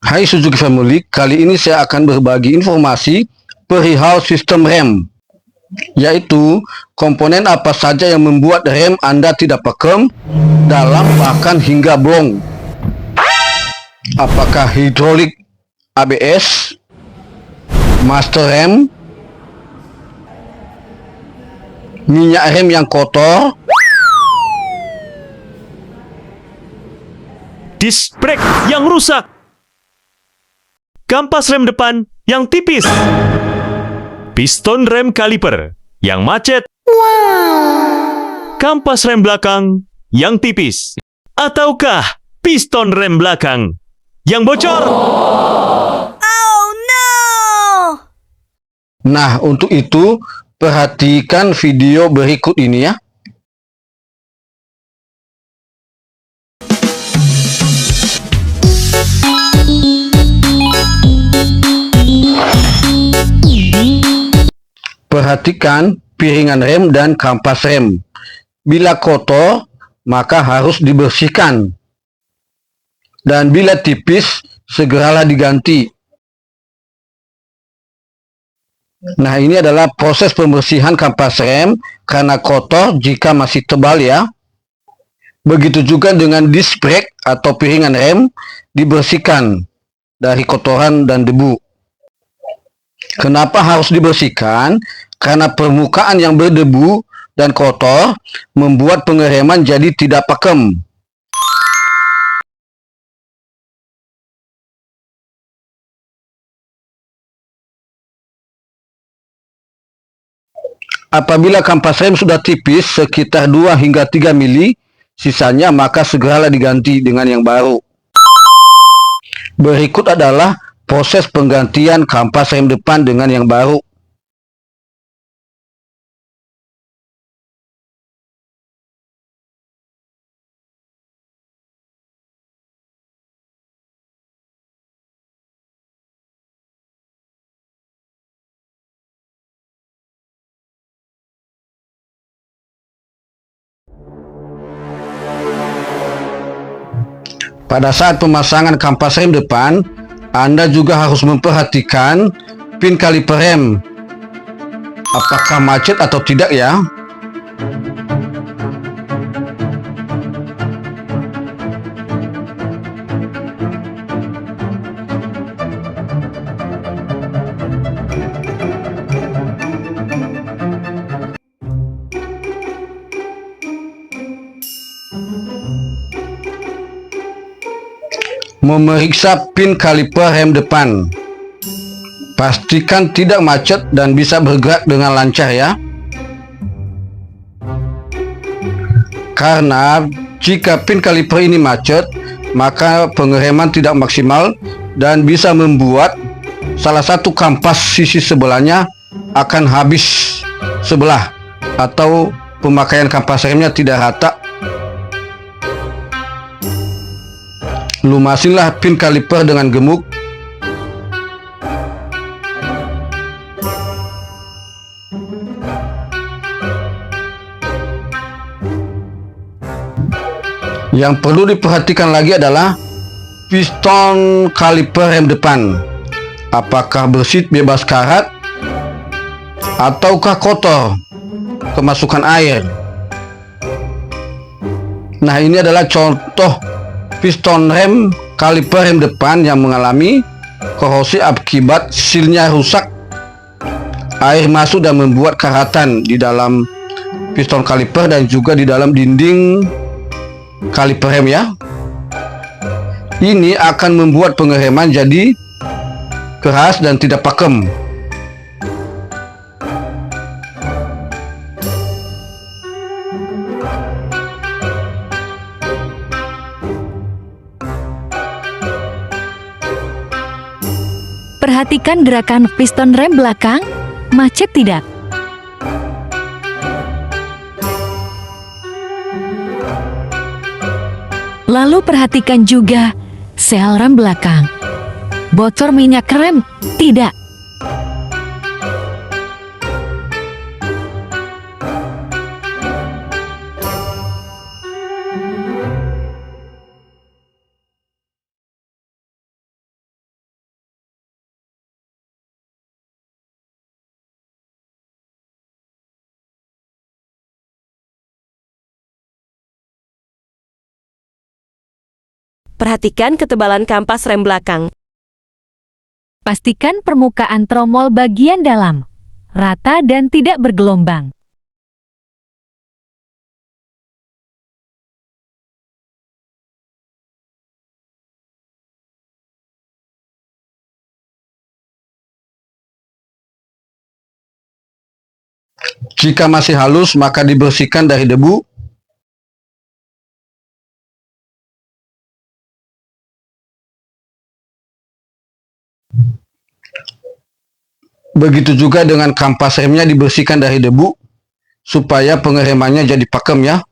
Hai Suzuki Family, kali ini saya akan berbagi informasi perihal sistem rem, yaitu komponen apa saja yang membuat rem Anda tidak pakem, dalam bahkan hingga blong. Apakah hidrolik, ABS, master rem, minyak rem yang kotor, disc brake yang rusak, kampas rem depan yang tipis, piston rem kaliper yang macet, kampas rem belakang yang tipis, ataukah piston rem belakang yang bocor? Oh no! Nah, untuk itu perhatikan video berikut ini ya. Perhatikan piringan rem dan kampas rem. Bila kotor, maka harus dibersihkan. Dan bila tipis, segeralah diganti. Nah, ini adalah proses pembersihan kampas rem karena kotor jika masih tebal ya. Begitu juga dengan disc brake atau piringan rem, dibersihkan dari kotoran dan debu. Kenapa harus dibersihkan? Karena permukaan yang berdebu dan kotor membuat pengereman jadi tidak pakem. Apabila kampas rem sudah tipis sekitar 2 hingga 3 mili, sisanya maka segeralah diganti dengan yang baru. Berikut adalah proses penggantian kampas rem depan dengan yang baru. Pada saat pemasangan kampas rem depan, Anda juga harus memperhatikan pin kaliper rem. Apakah macet atau tidak ya? Memeriksa pin kaliper rem depan. Pastikan tidak macet dan bisa bergerak dengan lancar ya. Karena jika pin kaliper ini macet, maka pengereman tidak maksimal dan bisa membuat salah satu kampas sisi sebelahnya akan habis sebelah atau pemakaian kampas remnya tidak rata. Lumasinlah pin kaliper dengan gemuk. Yang perlu diperhatikan lagi adalah piston kaliper rem depan. Apakah bersih bebas karat ataukah kotor kemasukan air. Nah, ini adalah contoh piston rem kaliper rem depan yang mengalami korosi akibat silnya rusak. Air masuk dan membuat karatan di dalam piston kaliper dan juga di dalam dinding kaliper rem ya. Ini akan membuat pengereman jadi keras dan tidak pakem. Perhatikan gerakan piston rem belakang, macet tidak? Lalu perhatikan juga sel rem belakang. Bocor minyak rem tidak? Perhatikan ketebalan kampas rem belakang. Pastikan permukaan tromol bagian dalam rata dan tidak bergelombang. Jika masih halus, maka dibersihkan dari debu. Begitu juga dengan kampas remnya dibersihkan dari debu, supaya pengeremannya jadi pakem ya.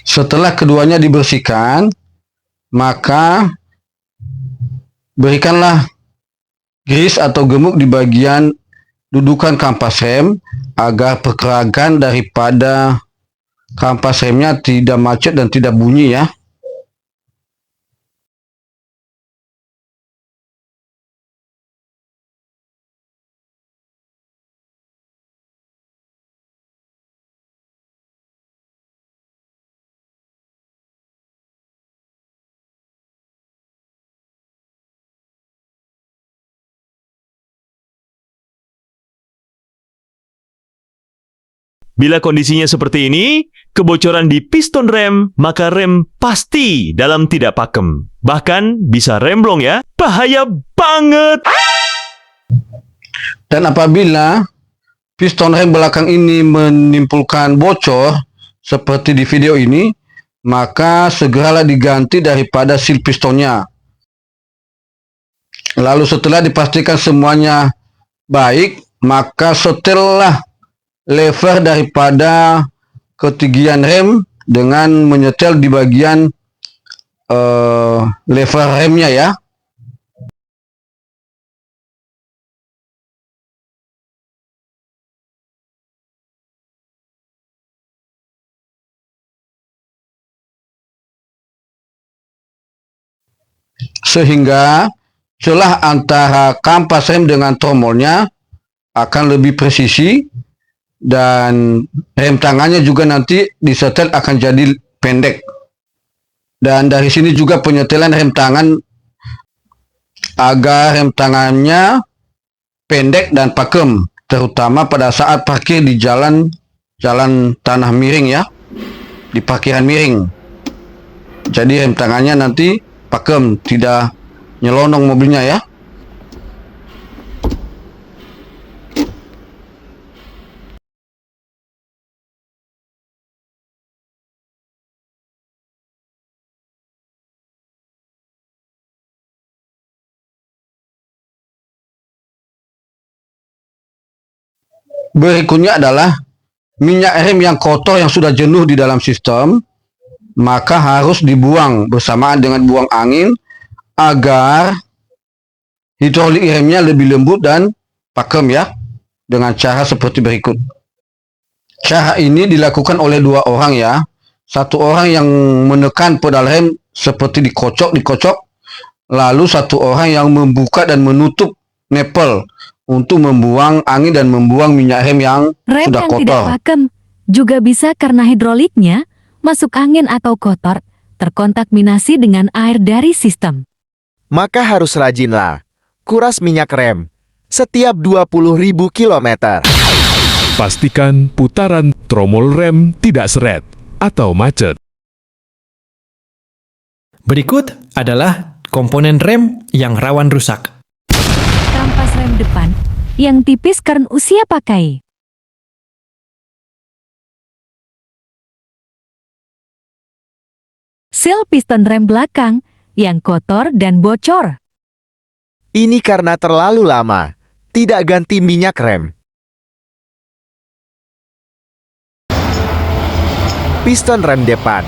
Setelah keduanya dibersihkan, maka berikanlah grease atau gemuk di bagian dudukan kampas rem agar pergerakan daripada kampas remnya tidak macet dan tidak bunyi ya. Bila kondisinya seperti ini, kebocoran di piston rem, maka rem pasti dalam tidak pakem. Bahkan bisa remblong ya. Bahaya banget! Dan apabila piston rem belakang ini menimbulkan bocor seperti di video ini, maka segeralah diganti daripada seal pistonnya. Lalu setelah dipastikan semuanya baik, maka setellah lever daripada ketinggian rem dengan menyetel di bagian lever remnya ya. Sehingga celah antara kampas rem dengan tromolnya akan lebih presisi dan rem tangannya juga nanti disetel akan jadi pendek. Dan dari sini juga penyetelan rem tangan agar rem tangannya pendek dan pakem, terutama pada saat parkir di jalan tanah miring ya, di parkiran miring. Jadi rem tangannya nanti pakem, tidak nyelonong mobilnya ya. Berikutnya adalah minyak rem yang kotor yang sudah jenuh di dalam sistem, maka harus dibuang bersamaan dengan buang angin agar hidrolik remnya lebih lembut dan pakem ya, dengan cara seperti berikut. Cara ini dilakukan oleh dua orang ya. Satu orang yang menekan pedal rem seperti dikocok, lalu satu orang yang membuka dan menutup nepel untuk membuang angin dan membuang minyak rem yang Rem sudah yang kotor. tidak pakem juga bisa karena hidroliknya masuk angin atau kotor, terkontaminasi dengan air dari sistem. Maka harus rajinlah kuras minyak rem setiap 20.000 kilometer. Pastikan putaran tromol rem tidak seret atau macet. Berikut adalah komponen rem yang rawan rusak. Kampas rem depan yang tipis karena usia pakai. Seal piston rem belakang yang kotor dan bocor. Ini karena terlalu lama, tidak ganti minyak rem. Piston rem depan.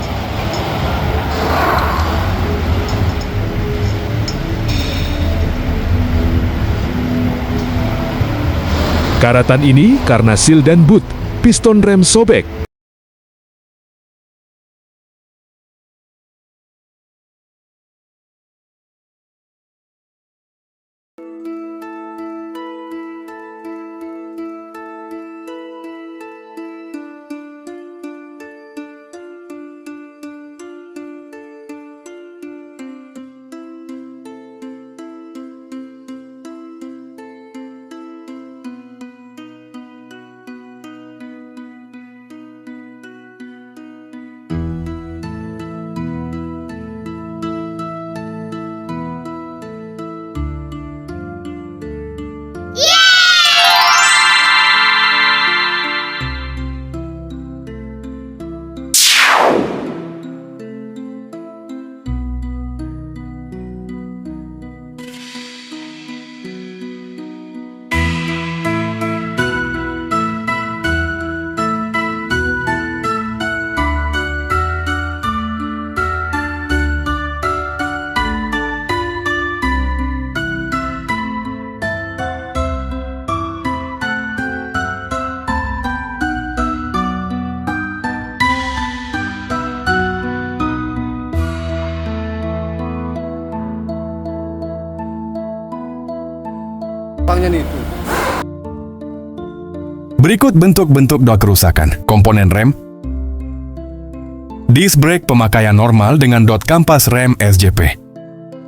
Karatan ini karena seal dan boot, piston rem sobek. Berikut bentuk-bentuk dua kerusakan komponen rem. Disc brake pemakaian normal dengan dot kampas rem SJP.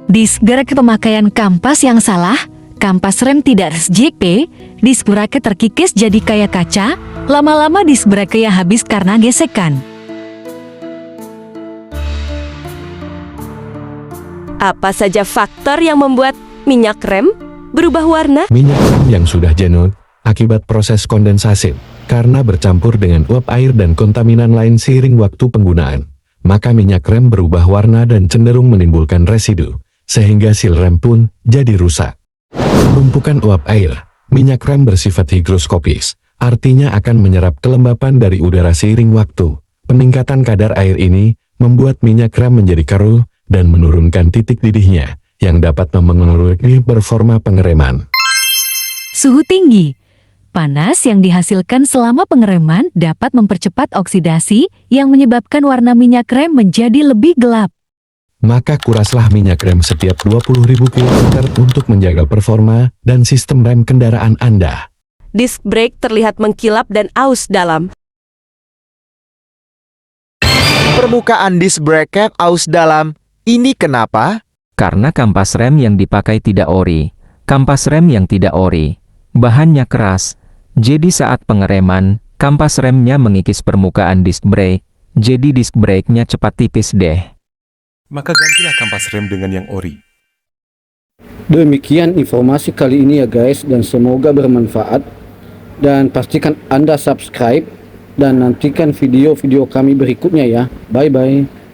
Disk brake pemakaian kampas yang salah, kampas rem tidak SJP, disk brake terkikis jadi kayak kaca, lama-lama disk brake yang habis karena gesekan. Apa saja faktor yang membuat minyak rem berubah warna? Minyak rem yang sudah jenuh akibat proses kondensasi, karena bercampur dengan uap air dan kontaminan lain seiring waktu penggunaan, maka minyak rem berubah warna dan cenderung menimbulkan residu, sehingga seal rem pun jadi rusak. Penumpukan uap air, minyak rem bersifat higroskopis, artinya akan menyerap kelembapan dari udara seiring waktu. Peningkatan kadar air ini membuat minyak rem menjadi keruh dan menurunkan titik didihnya, yang dapat mempengaruhi performa pengereman. Suhu tinggi, panas yang dihasilkan selama pengereman dapat mempercepat oksidasi yang menyebabkan warna minyak rem menjadi lebih gelap. Maka kuraslah minyak rem setiap 20.000 km untuk menjaga performa dan sistem rem kendaraan Anda. Disk brake terlihat mengkilap dan aus dalam. Permukaan disc brake aus dalam. Ini kenapa? Karena kampas rem yang dipakai tidak ori. Kampas rem yang tidak ori, bahannya keras. Jadi saat pengereman, kampas remnya mengikis permukaan disk brake. Jadi disk brake-nya cepat tipis deh. Maka gantilah kampas rem dengan yang ori. Demikian informasi kali ini ya guys, dan semoga bermanfaat. Dan pastikan Anda subscribe dan nantikan video-video kami berikutnya ya. Bye-bye.